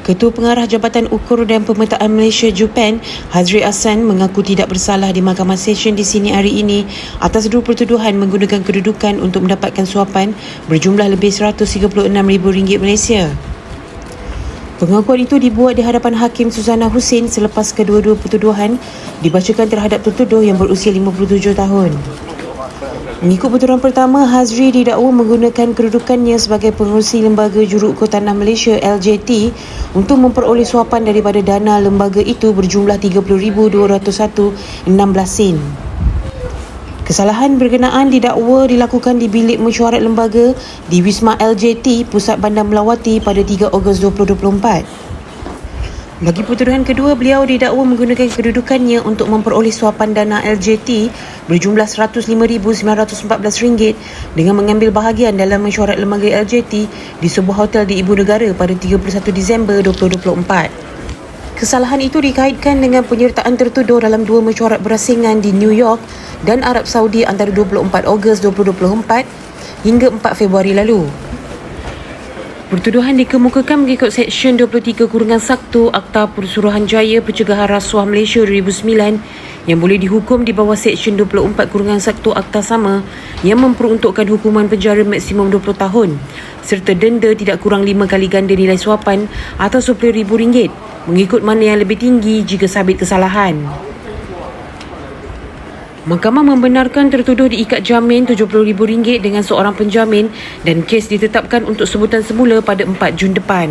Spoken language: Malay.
Ketua Pengarah Jabatan Ukur dan Pemetaan Malaysia Jupan, Hazri Ahsan mengaku tidak bersalah di Mahkamah Session di sini hari ini atas dua pertuduhan menggunakan kedudukan untuk mendapatkan suapan berjumlah lebih RM136,000 Malaysia. Pengakuan itu dibuat di hadapan Hakim Suzana Hussein selepas kedua-dua pertuduhan dibacakan terhadap tertuduh yang berusia 57 tahun. Mengikut pertuduhan pertama, Hazri didakwa menggunakan kedudukannya sebagai pengerusi Lembaga Juruukur Tanah Malaysia LJT untuk memperoleh suapan daripada dana lembaga itu berjumlah RM30,201.16. Kesalahan berkenaan didakwa dilakukan di bilik mesyuarat lembaga di Wisma LJT, Pusat Bandar Melawati pada 3 Ogos 2024. Bagi pertuduhan kedua, beliau didakwa menggunakan kedudukannya untuk memperoleh suapan dana LJT berjumlah RM105,914 dengan mengambil bahagian dalam mesyuarat lembaga LJT di sebuah hotel di Ibu Negara pada 31 Disember 2024. Kesalahan itu dikaitkan dengan penyertaan tertuduh dalam dua mesyuarat berasingan di New York dan Arab Saudi antara 24 Ogos 2024 hingga 4 Februari lalu. Pertuduhan dikemukakan mengikut Seksyen 23-1 Akta Persuruhanjaya Pencegahan Rasuah Malaysia 2009 yang boleh dihukum di bawah Seksyen 24-1 Akta sama yang memperuntukkan hukuman penjara maksimum 20 tahun serta denda tidak kurang 5 kali ganda nilai suapan atau RM10,000 mengikut mana yang lebih tinggi jika sabit kesalahan. Mahkamah membenarkan tertuduh diikat jamin RM70,000 dengan seorang penjamin dan kes ditetapkan untuk sebutan semula pada 4 Jun depan.